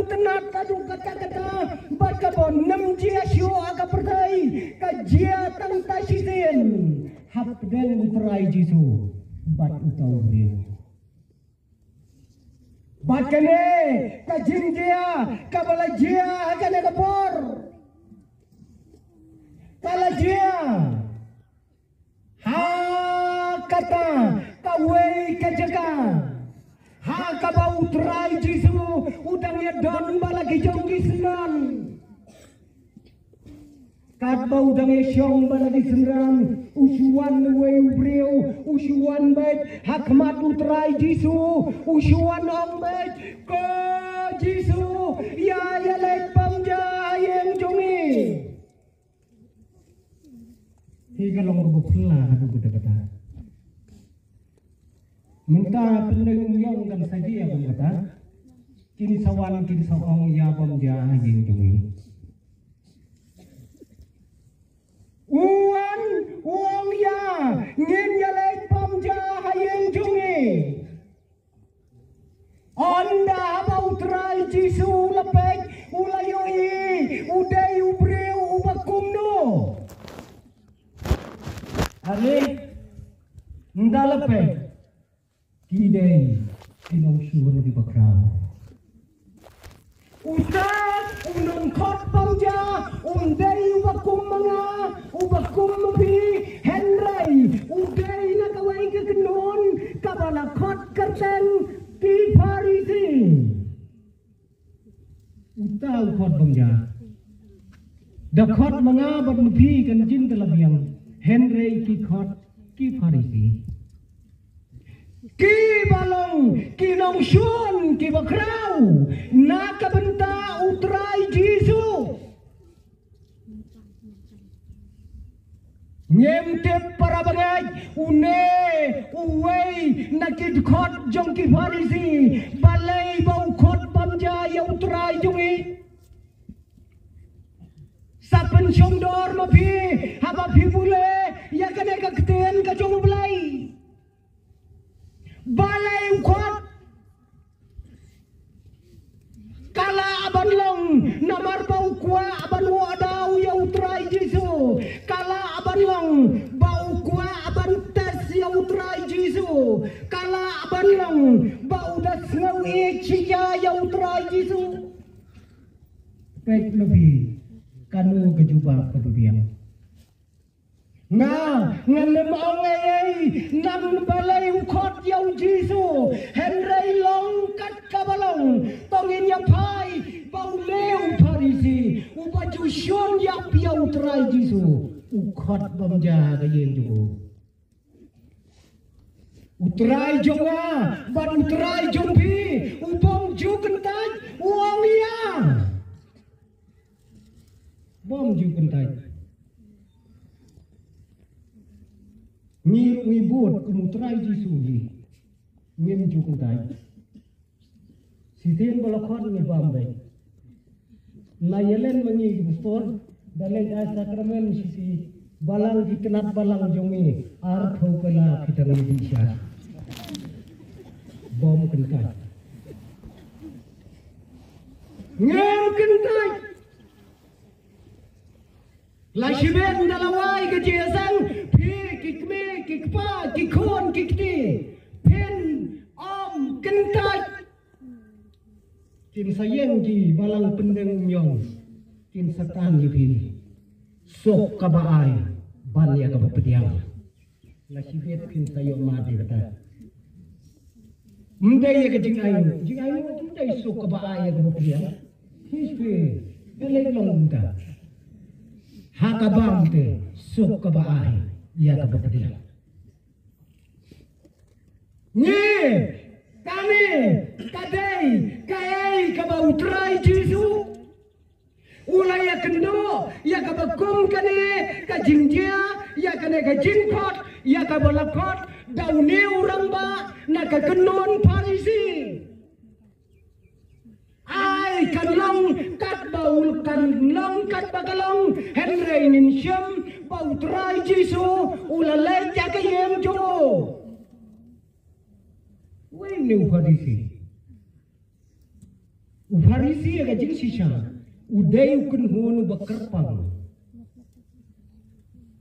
tenat adu kata-kata baka bon nem jia sio aga pertai ka jia tang tasisen hap den utrai jisu bat utau riu bakane ka jin jia ka bala jia kana kapor kala jia ha kata ka wei ka jaga ha ka bau utrai jisu udang ya don balagi jonggi senan kat bau udang ya syong balagi senan usuan wei ubreu usuan bet hakmat utrai jisu usuan ong bet ko jisu ya ya lek pamja yang jongi higa long rubuh pula hadu kata-kata minta peneng yang kan saja ya kata kin sawan kin sawang ya pamja yang jongi uan uang ya ngin ya lek pamja yang jongi onda bau trai jisu lepek ulayoi udai ubreu ubakumno Ari ndalape kidei kinong suwon di bakrao utak unong kot pamja undai ubakum mga ubakum mapi henry udai na kawai kekenon kabala kot kerten di parisi utak kot pamja dakot mga bat mapi kan jin talabiang Henry ki khot ki farisi ki balong ki nong shun ki bakrau na kabenta utrai jisu nyem tep para bagay une uwei nakid khot jong ki farisi balai bau khot pamja ya utrai jungi sapen shongdor mapi haba bule ya kene ka kten ka jong blai balai ukot kala aban long namar bau kwa aban wadau ya utrai jisu kala aban long bau kwa aban tes ya utrai jisu kala aban long bau das ngau chia ya utrai jisu pek lebih kanu kejubah kebebiang nga ngalem ongai nam balai ukot yau jisu henry long kat kabalong tongin ya pai bau leu parisi ubaju shon ya piau trai jisu ukot bamja gayen jugo utrai jonga ban utrai jompi ubong jukentai uang ya bom jukentai Ngiru ngibut kumutrai jisu li ngim jukentai sitin balakon ni bambai na yelen mangi gustor dalai ai sakramen sisi balang dikenat balang jongi ar thokala kitang disha bom kentai ngim kentai la shibet ndalawai ke jesang phi kikme kikpa kikon kikti pen om kentai tin sayeng ji balang pendeng nyong tin satan ji phi sok kabaai ban ya ka petiang la shibet pin sayo ma de kata mundai ya ke jing ayu mundai sok kabaai ya ka petiang hispe ele long ta hakabam te sok kabaai ya ka petiang ni kami kadai kai ka bautrai jisu ulai ya kendo ya ka bakum kane ka jingjia ya kane ka jingkot ya ka balakot dauni urang ba na ka kenon parisi ai kan long kat baul kan long kat bagalong henry nin syam bautrai jisu ulalai ja ka yem jo Wai new parisi Farisi aga jing sisa udai ukun hunu bakerpang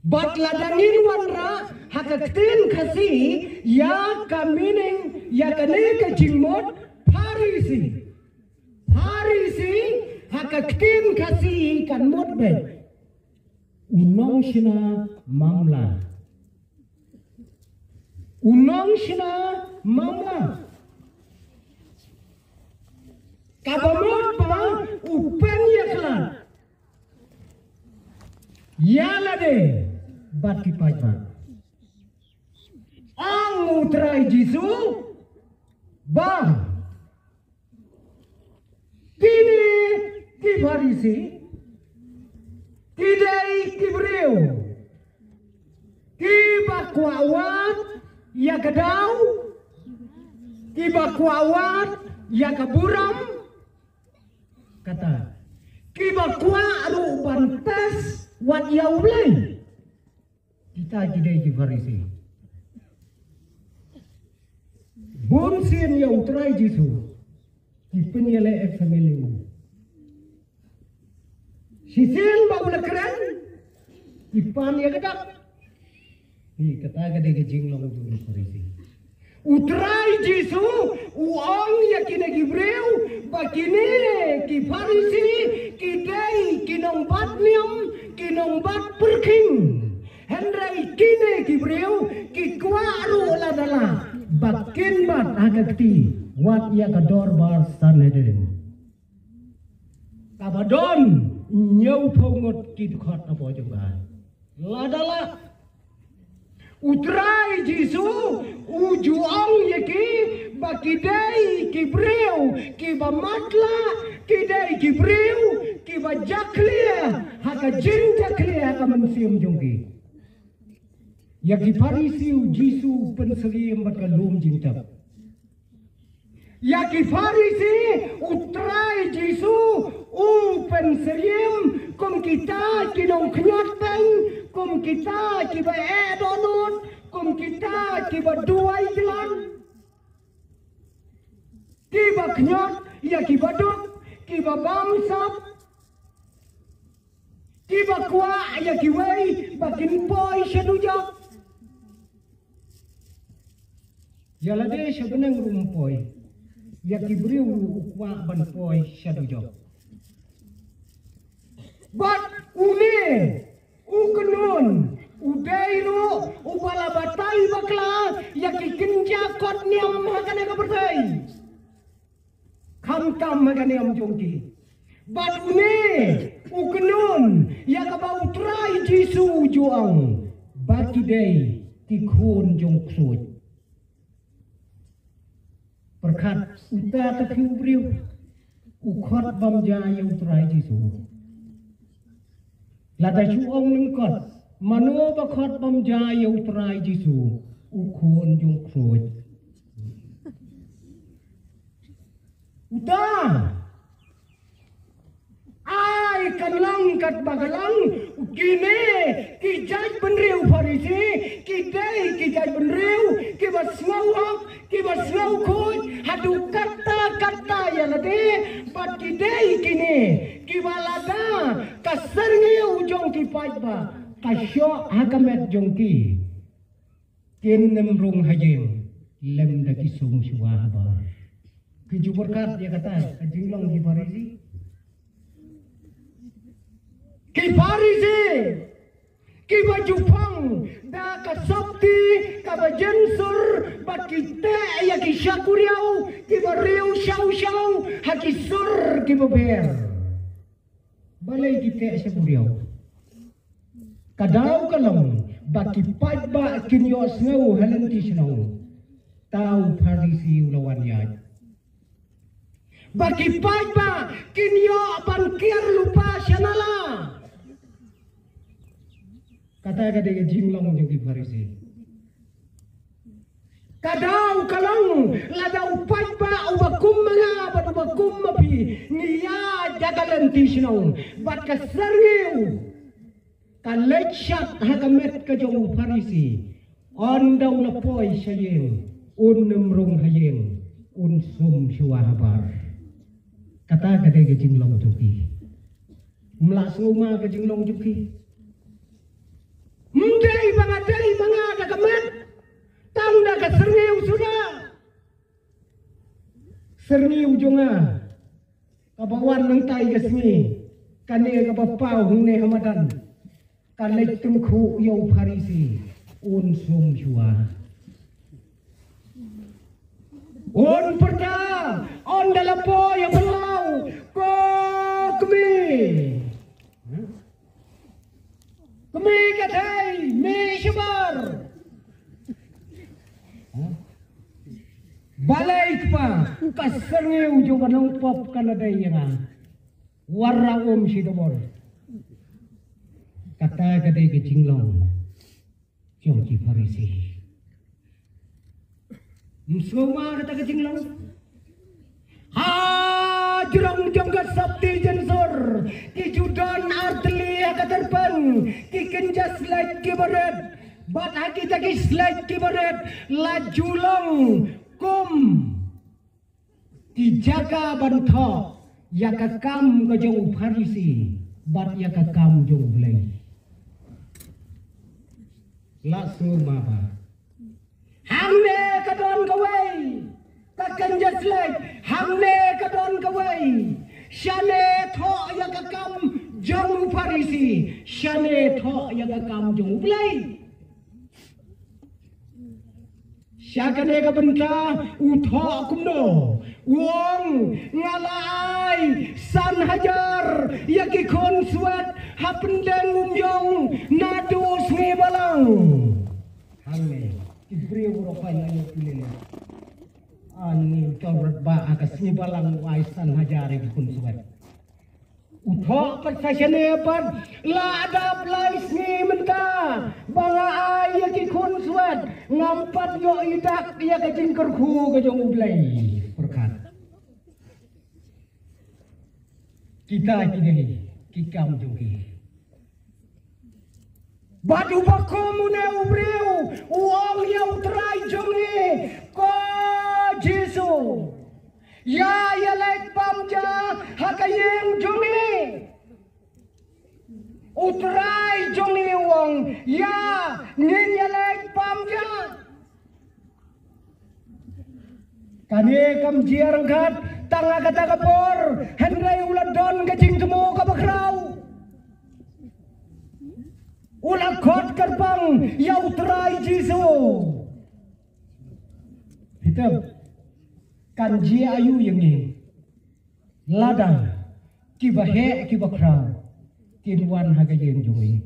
bat ladangin wanra hakaktin kasi ya kamining ya kane ka jingmot Farisi hakaktin kasi kan mot bet unong sina mamla kabamot pa upen yaklan yala de bati pajman ang utray Jisu ba kini ki Farisi kidai kibreu ki bakwawat ya kedau ki bakwawat ya keburam kata ki bakwa aru bantas wat yaulai kita kidai ki Farisi bon sien ya utrai Jisu ki penyele eksamelu sisin bagula keren ipan ya kedak hi kata gade ke jinglong tu Farisi utrai Jisu uang ya kine gibreu bakine ki Farisi kidai kinong batniam kinong bat perking hendrai kine gibreu ki kwaru ladala bakin bat agakti wat ya kador bar sanedin kabadon nyau pongot ki khot apo jungga ladala utrai Jisu ujuang yaki bakidai kibreu kibamatla kidai kibreu kibajaklia haka jinjaklia haka mansium jungki yaki Farisi Jisu penseriam batkalum jingtap yaki Farisi utrai Jisu penseriam kum kita kinong knyoteng kum kita kiba edonut kum kita kiba duai jalan kiba knyot ya kiba duk kiba bamsap kiba kwa ya kiwei bakin poi shadujak yalade shabenang rumpoi ya kibriu ukwa ban poi shadujak bat une ukenun udairu ubala batai bakla yakikinja kot niam hakane ka bertai kam hakane am jongki bat une ukenun yakaba utrai Jisu juang baki dei tikhun jong ksut perkat uta tapiu briu ukhot bamja ya utrai Jisu lada chuong lengkot mano bakot bamja ya utrai Jisu ukhon jong kroj uta ai kanlang kat bagalang kine ki jaj benriu Farisi ki dei ki jaj benriu ki basngau hok ki basngau khoj hadu kata ya lade bat ki dei kine ki balada kasarngiu jong ki pajba kasyo hakamet jong ki ken nemrung hajing lem daki sum suwa habar ki juberkat dia kata jinglong ki Farisi ki bajupang da kasabti ka bajensur bakite ya ki syakuriau ki bariu syau hakisur ki beber balai kita syakuriau kadau kalam baki pajba kinyo snau halanti snau tau Farisi ulawan ya baki pajba kinyo pankir lupa syanala kata ke jinglong jogi Farisi kadau kalang ladau pajba ubakum mga bat ubakum mapi niya jagalan tisnau bat kasarngiu kalechat hakamet ka jong Farisi on daw na poy sayeng un nemrung hayeng un sum suwahabar kata kata ke jinglong juki melas nguma ke jinglong juki mendai banga ada kemet tanda ke serniu sudah serniu jonga kabawan nang tai ke sini kane ke bapau hune hamadan kalai tumku yau parisi un sum jua on perda on dalam po yang belau ko kemi katai me syabar balik pa kaserngi ujung kanong pop kanaday yang warra si domor kata kadai ke jinglong jong ki parisi semua kata ke jinglong ha jurong jong ka sabti jensor ki judan artli katerpan ki kenjas like ki barat bat haki taki slide ki barat la julong kum dijaga bantho ya kakam ke jong parisi bat ya kakam jong belai la suma ba hamne kadon kawai kakan jaslek hamne kadon kawai shane tho ya kakam jong parisi shane tho ya kakam jong belai syakane ka benta utho kumno wong ngalai san hajar yaki kon suat hapendeng umyong nadu sungai balang hangne ibri uropai ayo pilih ani tawrat ba akas sungai balang wai san hajar yaki kon suat utho persasane pan la adab lais ni menta banga ai yaki kon suat ngampat yo idak ya ka jingker khu ka jong ublai perkat kita kini kikam jogi badu bakomune ubreu uang yang terai jongi ko Jesu ya lek pamja hakayeng jongi utrai jongi uang ya nin lek pamja kani kam jiar kat tanga kata kapor hendrai uladon kecing temu kabakrau ulah kot kerbang ya utrai Jesu hitam kan ji ayu yang ni ladang kibahe kibakrau kinwan hagayen jongi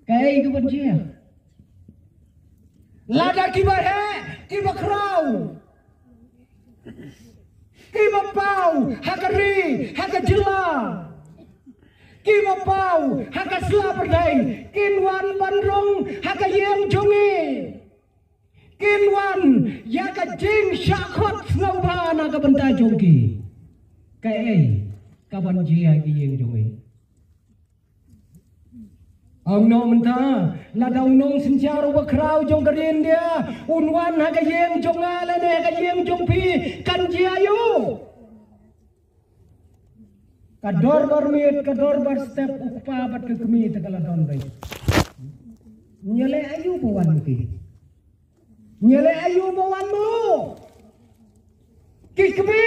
kai kebencia ladang kibahe kibakrau Kiba pau hakari hakajila Kiba pau hakasla perdai kinwan bandrong hakayeng jongi kinwan yakajing syakot ngabana kabenta jongi kai kaban jia giyeng jongi ang no menta ladau nong sinjaru bakrau jong karin dia unwan hakayeng jongala ne hakayeng jongpi kan jiayu kador barmit kador bar step ukpa bat ke kemi tegala don bai nyele ayu bawan ki nyele ayu bawan mo ki kemi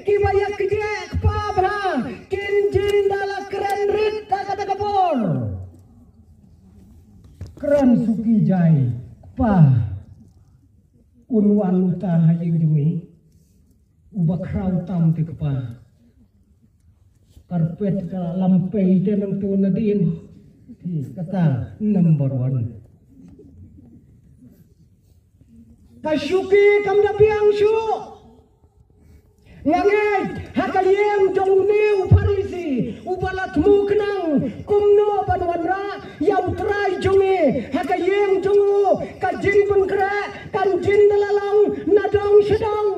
ki bayak ki pa bra kin jin dala keren rit kata kapor keren suki jai pa unwan uta hayeng jumi ubakrau tam te kapa karpet ka lampai te nang tu nadin kata number 1 kasuki kam da piang shu nganget hakayeng jong niu parisi ubalat mu kenang kumno banwanra ya utrai jongi hakayeng jongu kajing pun kera kanjin dalalang nadong sedang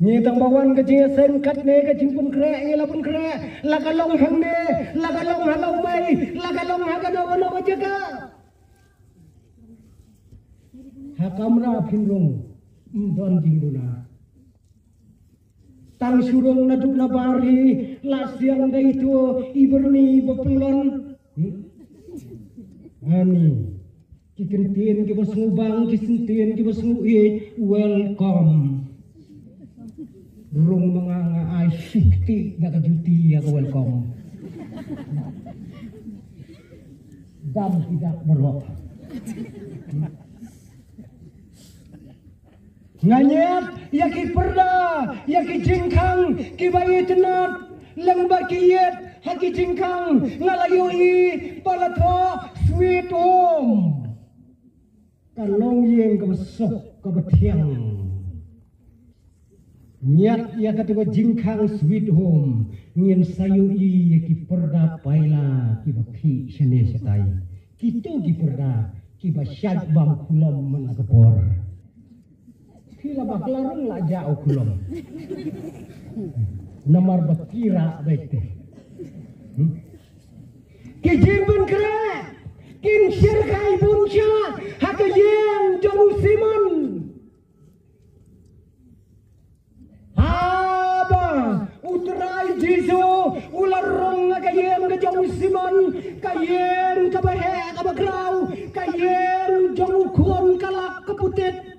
ni tang bawan kajing sengkat ne kajing pun kera ngela pun kera lagalong hangne lagalong halau mai lagalong hagano jaga hakamra phinrung don jingduna tang surung naduk nabari lasiang da itu iberni bepelon ani kikentien ki basubang kisentien ki basu welcome rung manganga ai sikti nakajuti ya welcome dam tidak berok nganyat yaki perda yaki jingkang kibai tenat lembak kiyet haki jingkang ngalayui palatho sweet home kalong yeng kabesok kabetiang nyat ya kata jingkang sweet home ngin sayui yaki perda paila kibaki sene setai kitu ki perda kibasyad bang kulom menakapor kila baklarung la jauh kulom namar bakira baikte kijing bun kre kin syirkai buncha hakayeng jong simon haba utrai jisu ularong hakayeng ke jong simon kayeng kabahe kabagrau kayeng jong ukon kalak keputit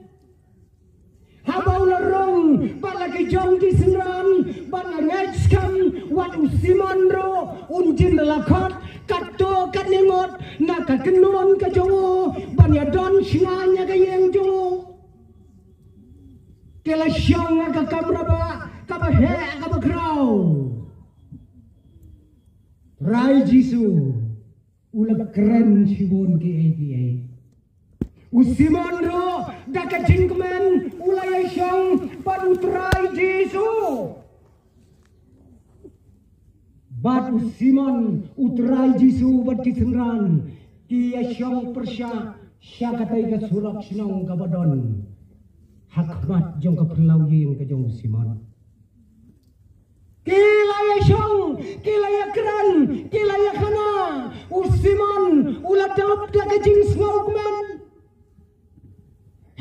habau larong balaki jong di senran balangeskam wat usiman ro unjin lakot kato kaningot nakakenon ka jongo banyadon singanya kayeng jongo kela syong ka kamraba kabahe kabagrau rai jisu ulag keren sibon ki ATA usiman ro daka jingkmen ulay syong panutray Jisu bat usiman utray Jisu bat kisenran kiya syong persya syakatay ka surak sinong kabadon hakmat jong kaperlaw yung ka jong usiman kilaya syong kilaya keran kilaya kana usiman uladap daka jing smogman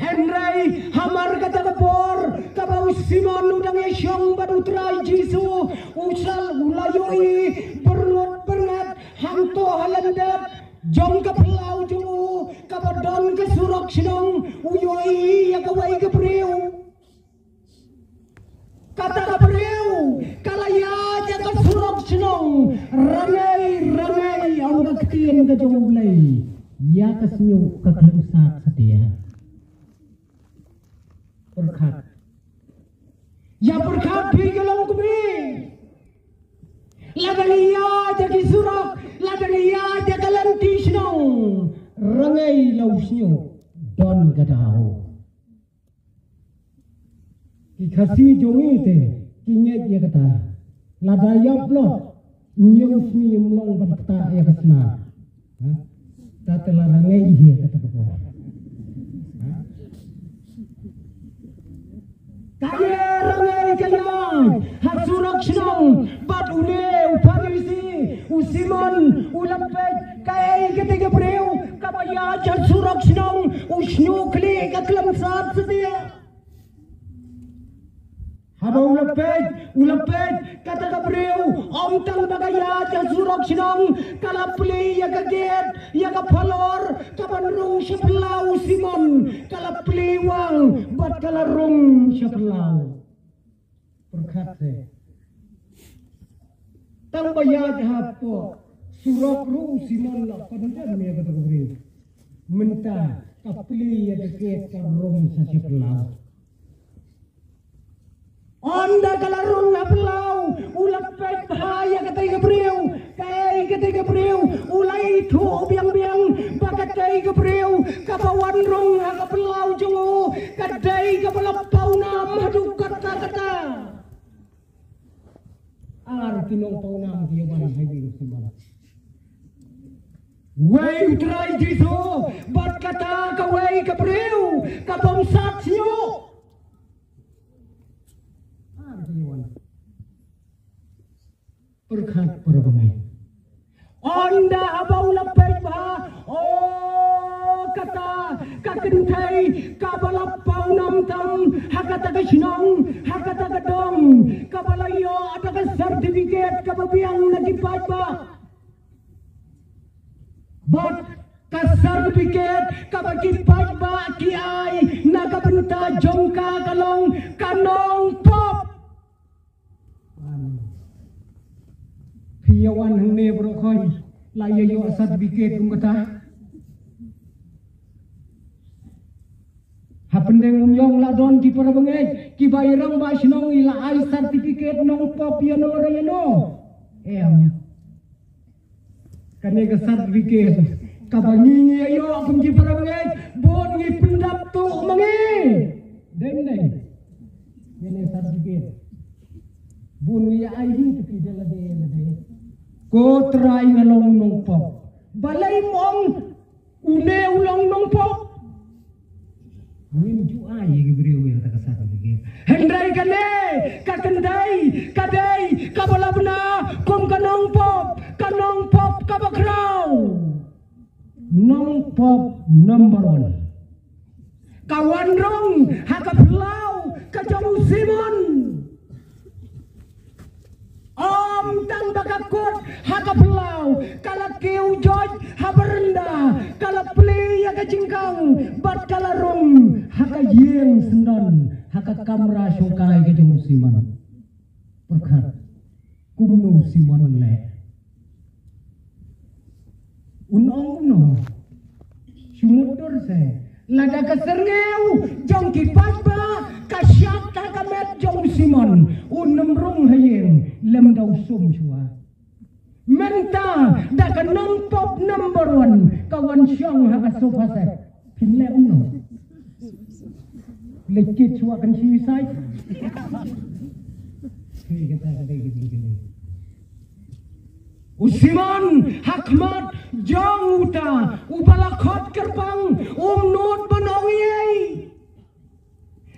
Henry hamar kata kapor kabau simon udang yasyong badutrai Jisu usal ulayoi bernot bernat hanto halandat jong kapelau jungu kabadon kesurok sinong uyoi ya kawai kepriu kata kepriu kalaya ya kesurok sinong rangai ang kaktian ka jong ulay ya kasnyo kaklemsat setia berkat ya berkat di gelong kumi ladang iya jadi surak ladang iya jadi lanti sinong rangai lausnyo don gadao dikasih jongi te kinyet ya kata ladayap lo nyung smi mlong berkata ya kasna tata rangai iya kata ko kaya rangai kaya hasurak sinong bat une uparisi usimon ulapet kaya ketiga preu kabaya hasurak sinong usnu kli kaklam saat sedia haba ulapet kata kapreu om tang bagaya hasurak sinong kalapli ya kaget ya kapalor kabanrung sebelau usimon kalapli wang bat kalarung sebelau berkata tang bayad hapo surok ru simon la pandan me kata kapreu menta kapli ya kaget kalarung sebelau onda kalarung apelau ulapet bahaya kata kapreu kai kata kapreu ulai thu biang bakatai kapreu kapawan rong kapelau jongo kadai kapalapau na madu kata arti nong pau na dia ban hai simon wei utrai Jisu bat kata ka wei kapreu kapamsat sinyo berkat perbangai onda abau lapet ba oh kata kakentai kabalapau nam tam hakata ka sinong hakata ka dong sertifikat kababiang lagi pajba. Bot ka sertifikat kabagi pajba kiai nakabenta jongka kalong kanong pop. Piyawan hene brokoy layo sertifikat kumata. Hapendeng umyong ladon ki para bengay ki bayrang ba sinong ila ai sertifikat nong pop yano rayano. Kanega sertifikat kabangi ayo akong ki para bengay bon ngi pendap tu mangi. Deng. Yene sertifikat. Bon wi ai hi tu dela de. Ko try ngalong nong pop. Balay mong une ulong nong pop. Min ju ai gi brio ya ta kasat gi. Hendrai kane kakendai kadai kabalabna kom kanong pop kabakrau. Nong pop number 1. Kawan rong hakaplau kajau Simon. Om tang bakakot hakaplau kala keu George haberenda kala play ya kajingkang bat kala rong haka yeng sendon haka kamera shokai kajau Simon. Perkat kumno Simon le. Unong sumutur se lada keserngeu jong kipas ba kasyat kamet jong Simon unemrung hayeng lem dau sum chua menta da kanong pop number 1 kawan syong haka sofa set pinle uno lekit chua kan suicide hei kata gini Simon Hakmat jong uta upalakot kerbang not banawi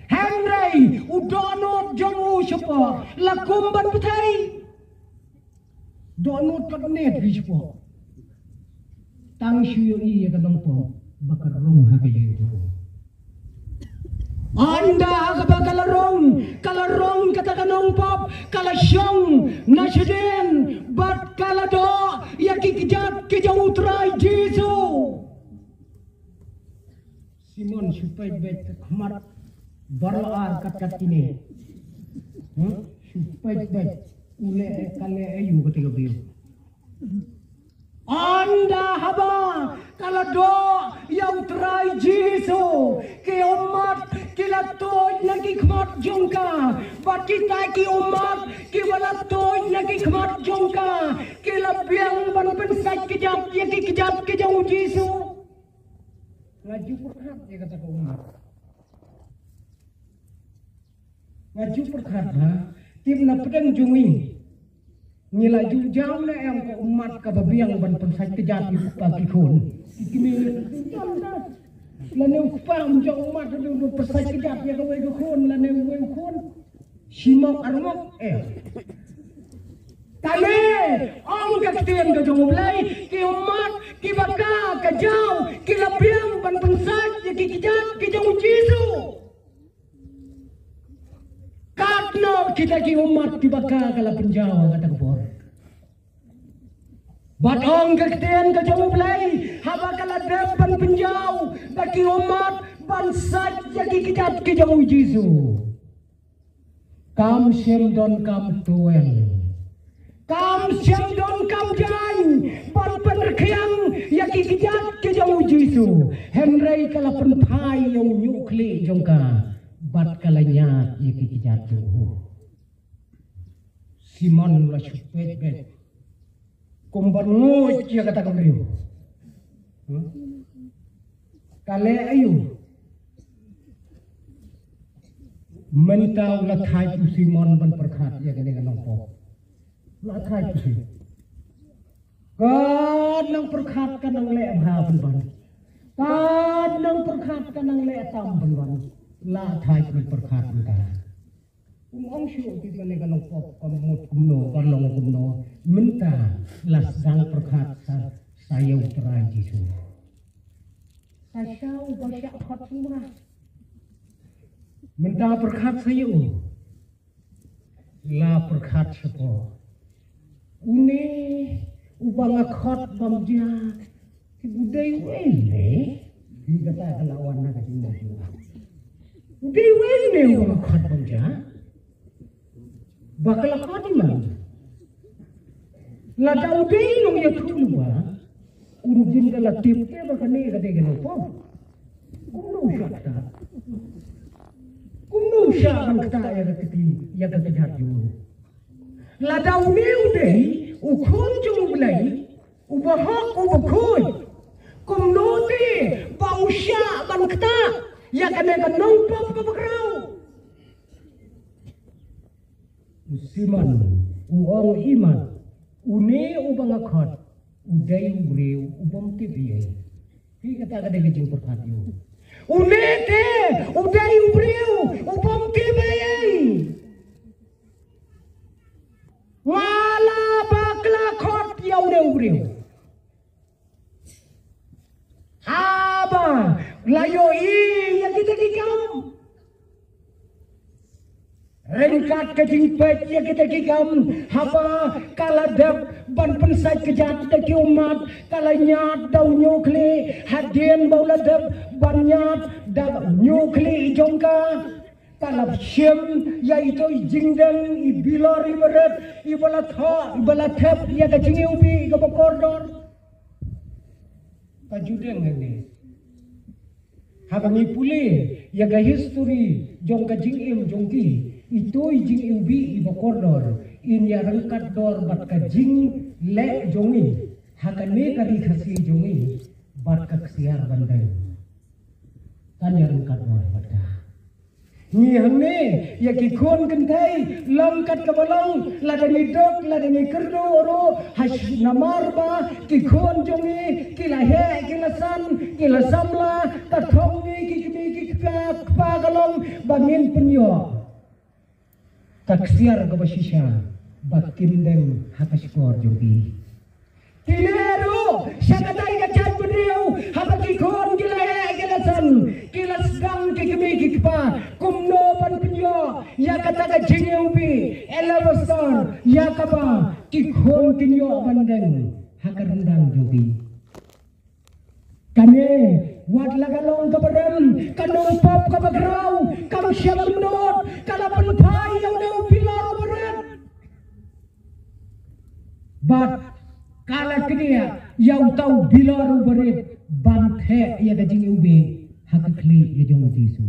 Henry udonot jong usapa lakum ban petai donot kadnet rispo tang shuyo iya kadang po bakar rong hagayo anda kalarong kata kanong pop kalasyong nasyadin bat kalado yakikijat kijang utray Jesu Simon supay bet khamat baroar kat ini supay bet ule kale ayu ketika biu anda haba kalado yang utray Jesu ke umat kilatoj lagi khmat jongka bati ki umat ki balatoj lagi khmat jongka ki labiang ban pensai kejap ya ki kejap ke jauh Yesu laju perkat dia kata ke umat laju perkat tim na pedang jungi ngilaju jauh na yang ke umat ka babiang ban pensai kejap ki pagi kon kimi laneu pam jauh umat tu persai kejap ya kau itu kon laneu kon simok armok tale ong kaktian ka jauh belai ki umat ki baka ka jauh ki lapiang ban pensai ya ki kejap ki jauh Yesu katno kita ki umat ki baka kala penjauh kata kepor batong kaktian ka jauh belai haba kala depan penjauh bagi umat bangsa jadi kita ke jauh Yesu kam sendon kam tuel kam sendon kam jain ban penerkiang ya kita ke jauh Yesu Henry kala penpai yang nyukli jongka bat kalanya ya kita tuh Simon la supet bet kumban nguj ya kata kembali kale ayu mentau la thai tu Simon ban perkhat ya kene kanong po la thai tu kan nang perkhat kanang le bha ban kan nang perkhat kanang le tam ban la thai tu perkhat ta ong shu ti kene kanong po kamut kumno kalong kumno menta la sang perkhat saya utrai Yesu Asal baca khatmah minta perkat saya la perkat sepo Une ubang akot bamja budai wene dikata lawan nak cuma budai wene ubang akot bamja bakal akot imam la daudai nong ya tulwa urujin kala tipte bakane kate gelo po kumno sya kata ya kati ya kata jaju la dauni udai ukhon jung blai ubahak ubakhoy kumnoti bausya bangkta ya kane kanong pop pabakraw usiman uang iman une ubang akhat udai ubreu ubam tibiyai hi kata kade gejing perhatiu une te udai ubreu ubam tibiyai wala bakla khot yau de ubreu haba layo I yang kita kikam rengkat kejing pet yang kita kikam haba kaladap ban pensai kejat de umat kalanyat dau nyokle hadien bauladap ban nyat da nyokle jongka kalab syem yaitu jingdan ibilor ibarat ibalat ha ibalat thep ya kejing ubi ke kordor kajudeng ini habangi pule ya ga history jong kejing im jongki itu jing ubi iba kordor in ya rengkat dor bat kejing le jongi hakane kari khasi jongi bat kaksiar bandai kan ya rengkat dor bata ni hamne ya ki khon kentai longkat kabalong ladani dok ladani kerdo oro hash namar ba ki khon jongi ki lahe ki lasan ki lasamla kathongi ki pa galong bangin penyo taksiar kabasisya bakin deng hakaskor jogi Tineru syakatai kacat beriu habaki kon kilahe kilasan kilas dang kikimi kikpa kumno pan penyo ya kata kajing ubi elawasar ya kapa kikon kinyo bandeng hakar rendang jogi kane wat lagalong kabaran kanong pop kabagraw kam syabal menot kalapan pai yang deu pilar berat bat kala kenia yang tahu bilar berat banthe ya gajing ube hakakli ya jong jisu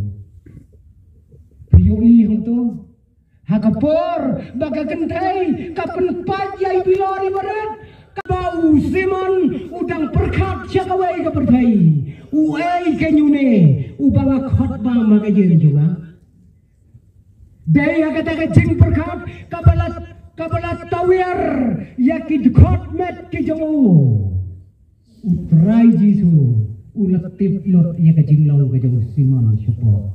prioi hunto hakapor baga kentai kapan pai ya bilar berat kabau simon udang perkat syakawai ka perthai uai kenyune ubang khotba magajen juga daya kata kajing perkat kabalat tawir yakid khot met ki jongu utrai jisu ulatip lot ya kajing lau ka jongu simon syupo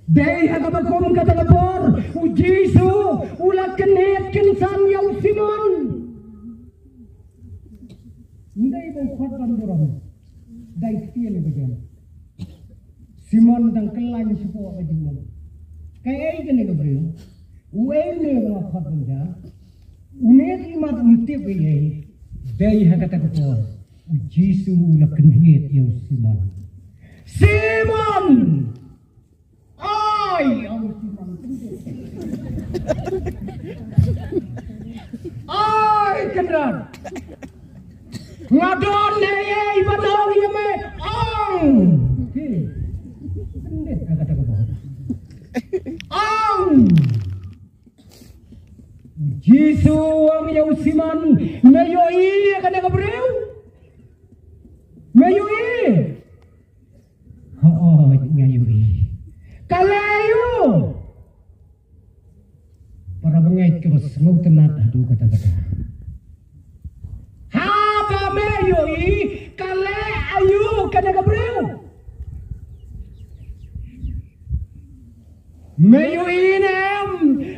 daya kabakom kata labor ujisu ulat kenet kinsan yau simon ndai bau khot bandoram dai tiel bagian simon dang kelan syupo kajing kaya ini kebriu uene wa khotja unet imat untip ye dai hakata ko jisu la kenhet yo simon ai simon ai kendran ngadon ye ibadong ye me ong kendet hakata ko Jisu ang yausiman mayoi kada kabreu mayoi ngayoi kalayo para bangait terus ngau tenat adu kata-kata haba mayoi kale ayu kada kabreu mayoi nem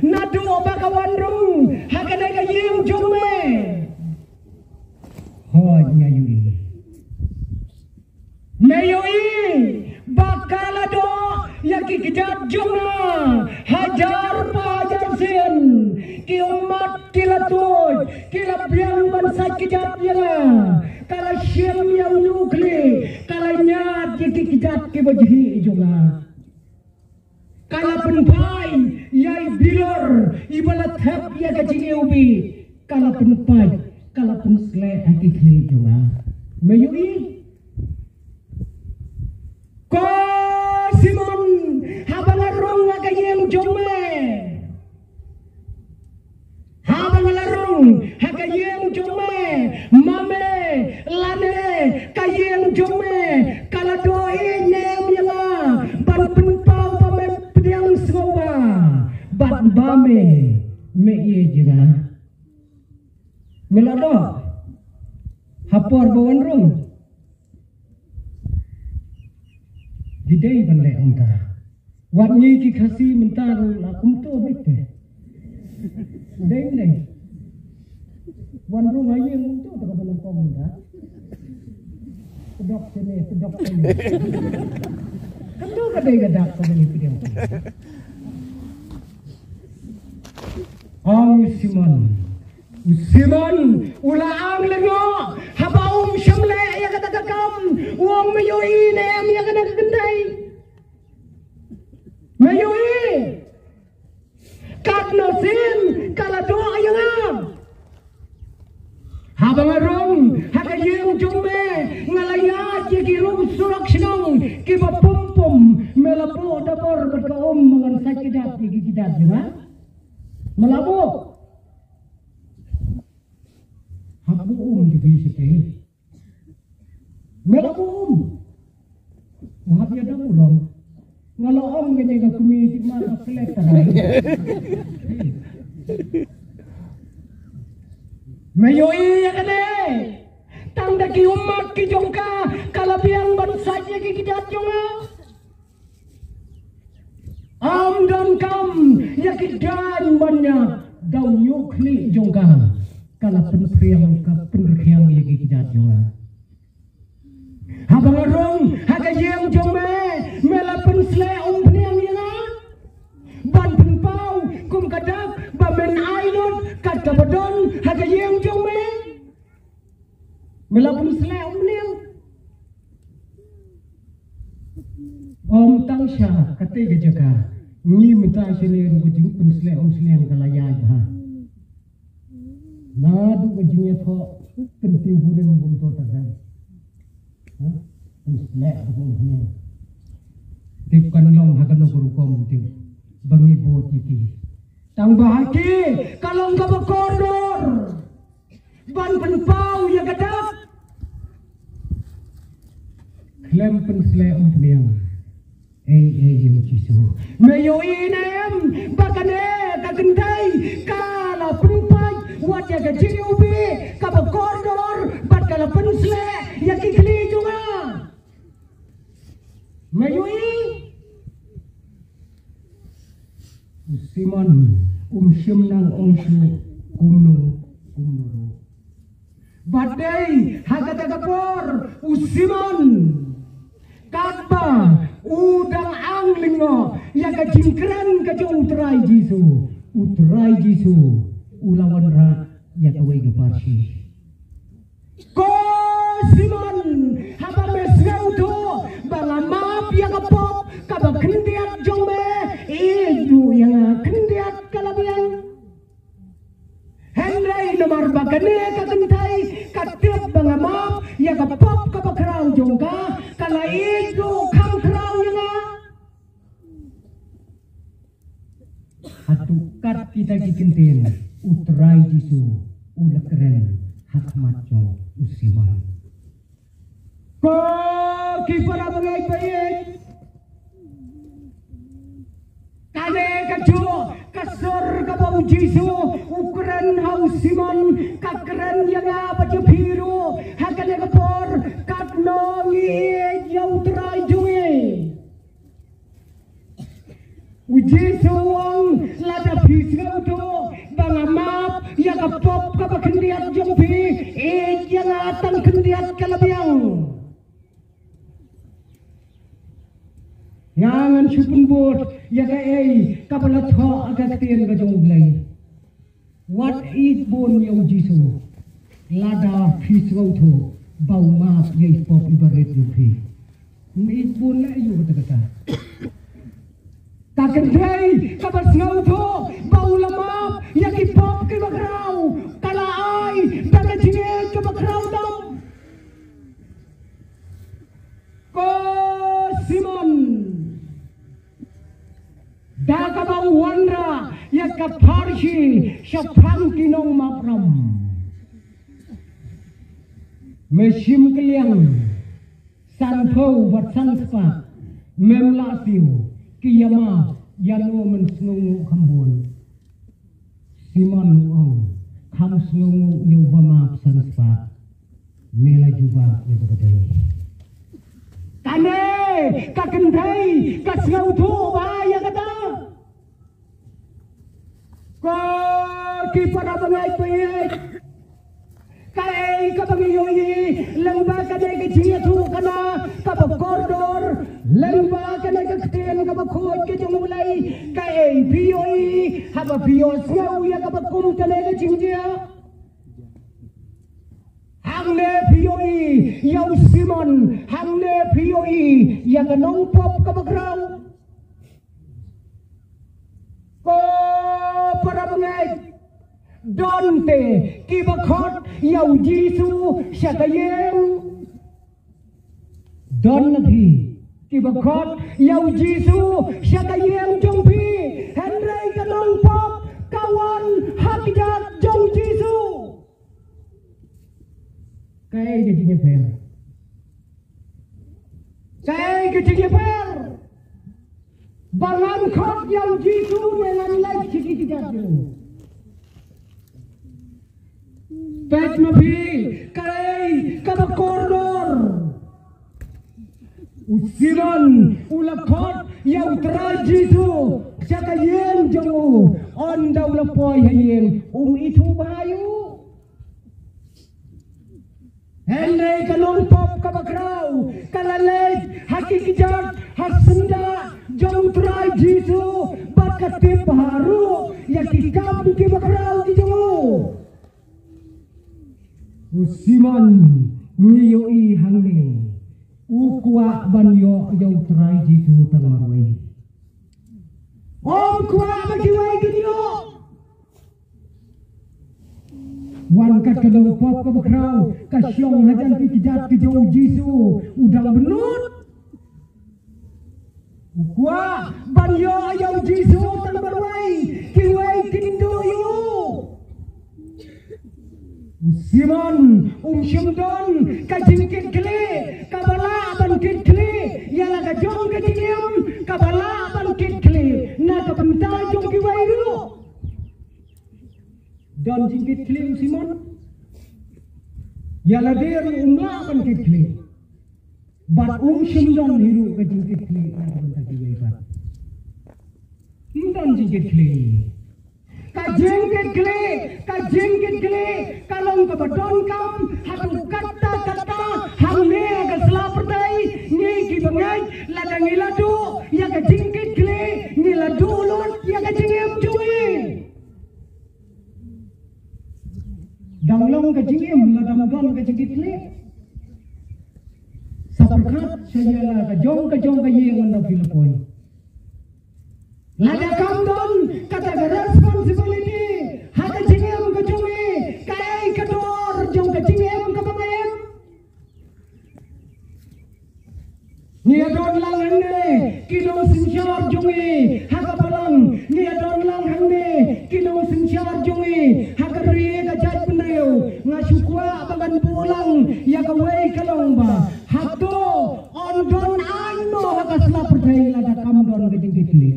nadu bakawan rung hakana kayeng jome hoy ngayui mayoi bakalado yakikijat joma hajar pajar sen ki umat kilatoy biang bangsa kejat yang kalau siam yang nukli kalau nyat jadi kejat ke bajhi juga kalau penpai yai bilor ibarat hab ya kecing ubi kalau penpai kalau pensle hati kli juga mayui ko Simon habang arong agayeng jome habang larong hagayeng jome mame lane kayeng jome kaladoi nem yanga ban penpau pame pediang sewa bat bame me ye jenga melado hapor bawan rong didai bandai onta wat nyi ki khasi mentaru la kumto bete dai wan rong aye kumto ta ka lang pom da pedok sene kanto ka dai gadak ko ni pidem Simon ulaang lengo habaum syamle ya kata kakam uang mayoi nem ya kena kendai mayoi kat nosim kala doa yang habang arong hakayeng jumbe ngalaya jigirum surak sinong kiba pum melapo dapor berkaum mengan sakidat gigi kidat juga melapo habu di bisi melapo wahab ya dah ulang ngalau om ganya kumi di mana selesai mayoi ya kene tang daki umat ki jongka kalabiang bangsa ki kidat jonga am dan kam ya kidan banyak daun yukli jongka kala penriang ka penriang ya kidat jonga habang arong hagayeng jome mela pensle umpriang ya ban penpau kum kadak bamen ailon kat kabadon hagayeng jome mela pensle umpriang om tangsha kate jaga ni mita sene ru jing pensle umsle kalaya ha na du gajnya tho pentiu bureng bum to tagan pensle umpriang tip kanlong hagan gurukom tip bangi bot iki tang bahaki kalau enggak berkondor ban penpau ya gadak klem pensle umpriang yang cisu meyo inem bakane kagendai kala penpai wat ya gajing ubi ka berkondor bat kala pensle ya kikli juga meyo Simon syemnang ongshu kumno badai hagata kapor Simon kapa udang anglingo ya kajingkran kajo utrai jisu ulawan ra ya kawai geparsi ko Simon haba mesgauto balamap ya kapop kaba kendiat jombe itu yang kendiat kalabian Henry nomor bakane kakentai katip bangamap ya kapop kaba kerau jongka kala itu kam kerau yang hatukat kita kikintin utrai jisu udah keren hakmat jo usiman ko kipara bangai baik kane kajo kasur kabau jisu ukuran hausiman kakeren yang apa je biru hakane kapor katnongi yang utrai jungi Jisu wong lada bisga udo bangamap ya kapop kabakendiat jongpi yang atan kendiat kalabiang ngangan supun bot ya ka kapalat ho agak tien ka jong blay what is bon yang Jisu lada pisau tu bau maaf ye pop ibarat yupi mi pun la yu kata kakendai kabar ngau tu bau lamap ya ki pop ki bakrau kala ai daga jinge ke bakrau dam ko Simon daga bau wandra ya ka parsi syafang kinong mapram mesim keliang sanpau wat sanspa memla siu kiyama yanu mensnungu kambun Simon ong kam snungu nyubama sanspa mela juba yebadai kane kakendai kasngau tu ya kata ko ki para bangai pe kai ka bangi yoyi lengba ka dai ke jia tu kana ka ba koridor lengba ka dai ke ten ka ba khoj ke jumulai kai pioi ha ba pio seu ya ka ba kum ka dai ke jingia hangne pioi yau Simon hangne pioi ya ka nong pop ka ba grau ko para bangai Donte kibakot yau Jisu syakayem Don nabi kibakot yau Jisu syakayem jongpi Henry kanong pop kawan hakijat jong Jisu kay gajingnya per kay gajingnya per bangan kot yau Jisu dengan like sikit-sikit Pet nabi karay kaba koridor Simon ulakot yau trai Jisu syakayem jongu on daw lapoy hayem itu bahayu Henry kanong pop kabakraw kalalet hakikijat hasenda jong trai Jisu bakatip haru yakikam kibakraw di jongu Simon ngiyoi hangne ukwa banyo yau trai Jisu tangarwai om kwa bagiwai ginyo wan kat kadang pop ka bakraw kasyong hajan kijat kijong Jisu udang benut ukwa banyo yau Jisu tangarwai kiwai kindo yu Simon Shimdon kajingkit kli kabala bangkit kli yala kajong kajingem kabala bangkit kli na kapenta jong kiwairu don jingkit kli Simon yala der umla bangkit kli bat Shimdon hiru kajingkit kli na kapenta kiwairu don jingkit kli kajingkit kli kalong kabadon kam hatu kata hangne agasla pertai ni kibangai ladang iladu ya kajingkit kli ni ladu lut ya kajingem cui danglong kajingem ladang gon kajingkit kli saperkat sayala kajong kayeng anda pilpoi lada kamdon kata responsibility haka jingem kajungi kai kador jong kajingem kapamayem ni adon lang hande kinong sinsyar jungi haka palang ni adon lang hande kinong sinsyar jungi haka riye kajat penreu ngasukwa bagan pulang ya kawai kalong ba hakto ondon ano haka sela pertai lada kamdon kajingkit kli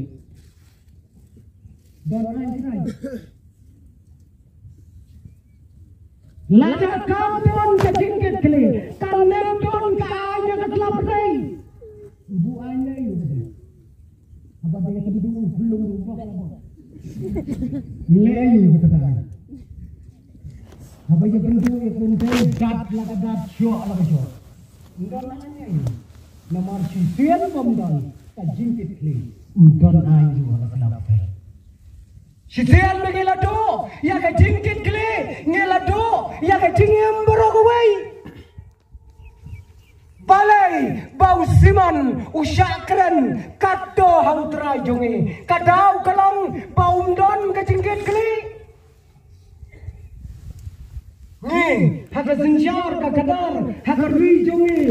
lada kamdon kajingkit kli kanem don kaanya ketelap rei ibu anya itu apa dia tadi dulu belum lupa leyu kata apa dia bentuk itu dat lada dat syok lada syok don anya itu nomor sisian pemdon kajingkit kli don ayu ketelap rei Sitian bagi ladu, ya kajingkit kli, ngeladu, ya kajingem balai bau siman usyakren kado hautrai jongi kadau kalong bau don kecingkit keli ni haka senjar kakadar haka ri jongi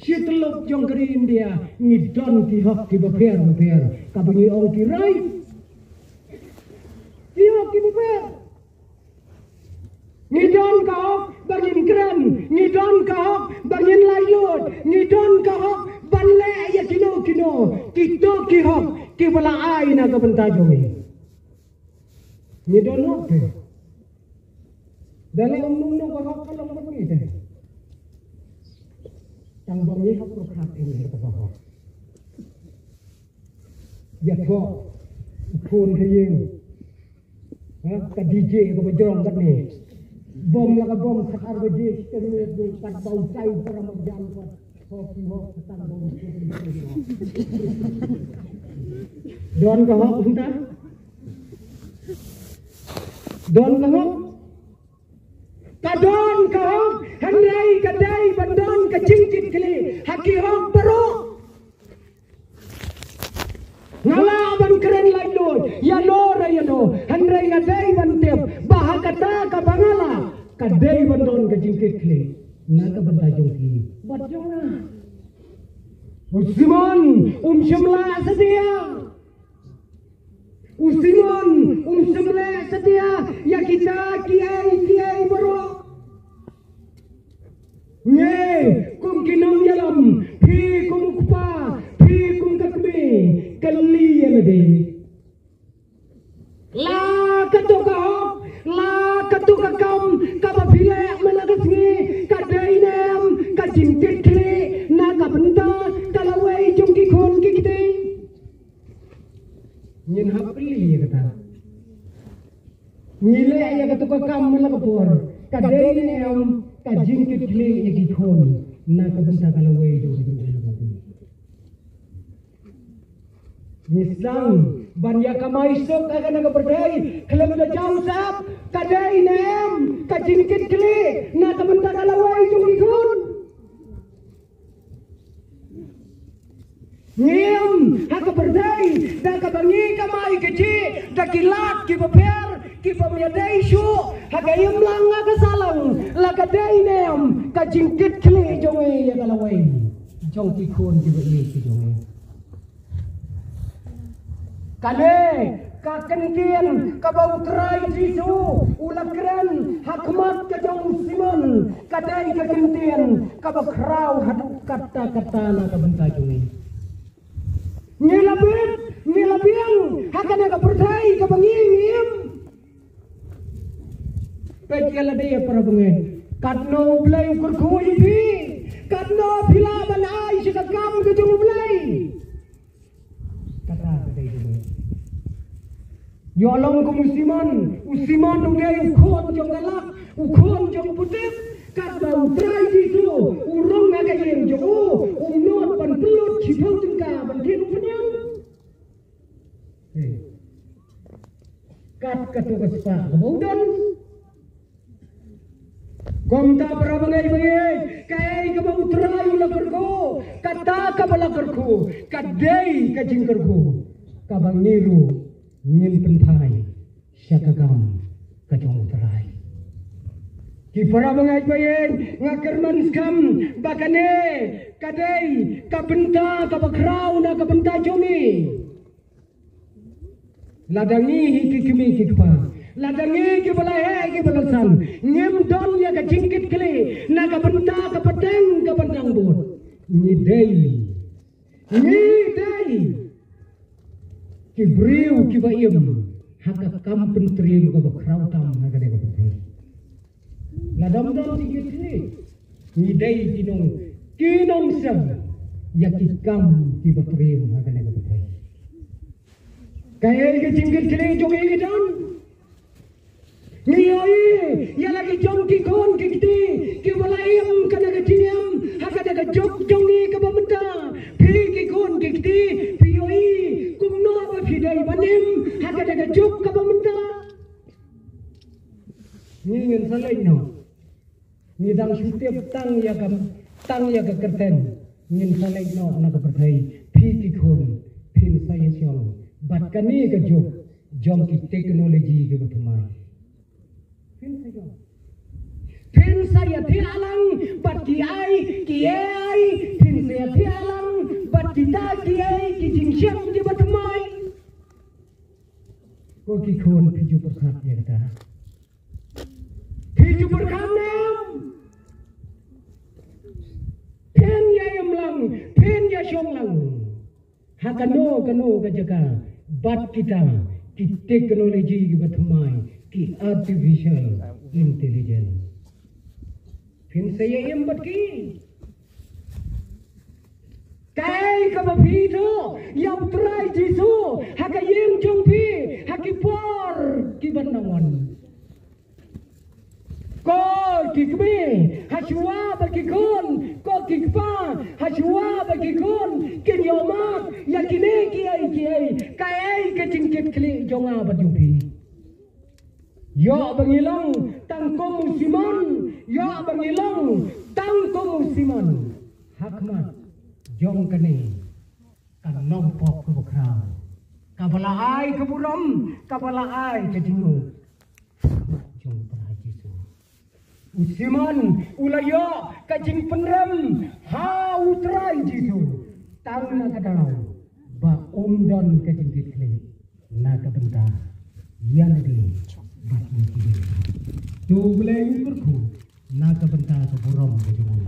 sitlok jong keri India ngidon ki hok ki beper kabungi ong ki rai ki hok ki beper ngidon ka hok bangin keren ngidon ka hok bangin lailot ngidon ka hok banle ya kino kito ki hok ki bala ai na ka bentajongi ngidon hok ke dali umum ka hok kalong bagi teh tang bangi hok prokat ini ka hok ya ko phun thaying ka DJ ka bajrong kat ni bom laga bom sakar baje terus du kat bau cai para majan ko hoki hok tang bom don ka hok hunta don ka hok kadon ka hok handai kadai bandon ka cingkit kali haki hok baro ngala ban keren lai lo ya lo rayano handai kadai bantep bahakata ka bangala kadai bandon ka cingkit kali naga bantajong ki batjona Usimon syamla sedia Usimon syamla sedia ya kita kiai baro nge kum kinong yalam phi kum kupa phi kum kakme kalli yalade la katuka kam kabile malagasni kadainem kajingkitli naga benda kalawai jongki khon kikite nyen hapli kata nyile ya katuka kam malagapor kadainem kajingkitli yaki khon naga benda kalawai jongki Nisang banyak kamai sok akan naga berdai kelem da jauh sap kadai nem kajingkit kli naga benda kalawai jongki khon Ngiem haka berdai daga bangi kamai keci dakilat ki beper ki pemiadai syu haka imlang aga salang laga dai nem kajingkit kli jonge ya kalawai jongki khon ki beli ki jonge kale kakenkian kabau terai jisu ulakren hakmat kajong simon kadai kakentian kabakrau haduk kata-kata na kabentajungi Nilabiang hakan ka pertai ka bangingim pekela dia para bengen katno blai ukur khoi bi katno phila banai sikakam ke jung blai kata dei dulu yolong ko usiman udah ukhon jong galak ukhon jong putit kata utrai jisu urung aga yen jo umnot pan pelut cipau tengka ban tin penyang kat katu kespa kemudian gomta berabangai kai ke bau utrai lakerko kata ka balakerko kadai ka jingkerko ka bangiru ngin pentai syakagam ka jong utrai ki para bangai bayen ngakerman skam bakane kadai ka benta ka bakrau na ka benta jomi ladangi hiki kimi kikpa ladangi ki balai ki balasan ngem don ya ka cingkit kli na ka benta ka peteng ka bentang bot ni dei ki briu ki baim haka kam pentriu ka bakrau tam haka de ka peteng ladam cingkit kli ni dei kinong sam ya ki kam ki batriu haka de ka peteng kaya ke cingkit kli jogi gidan ngiyoi ya lagi jong ki kon ki kiti ki walaim kana ka tiniam haka daga jok jongi ka bamenta phi ki kon ki kiti pioi kumno ba phidai banim haka daga jok ka bamenta ni ngin salai no ni dang sutiap tang ya kam tăng ya ke kerten ngin salai no na ke perthai phi ki khon phin sai siong bat kani ke jo jom ki teknologi ke bathmai phin sai jo phin sai ya thi alang bat ki ai phin sai ya thi alang bat ki ta ki ai ki jing siam ke bathmai ko ki khon phi ju prakhat ya kata phi ju prakhat nam pen ya lang pen ya syong lang hakano ka jaga bat kita ki teknologi ki bathmai ki artificial intelligence pen saya em bat ki kai ka ba phi tho yau trai jisu hakayem jong phi hakipor ki banangon ko kikbe hachua bagi kon ko kikpa hachua bagi kon kinyoma yakine kiai kai ke cingkit kli jonga badumpi yo bangilang tangko musiman yo bangilang tangko musiman hakmat jong kene kan nompok ke bukra kabala ai ke buram kabala ai ke jingu jong usiman ulaya kajing penrem ha utrai jitu tangna kadau ba omdon kajing ditkle na kabenta yan di ba mungkin tu boleh ukurku na kabenta ke buram ke jingu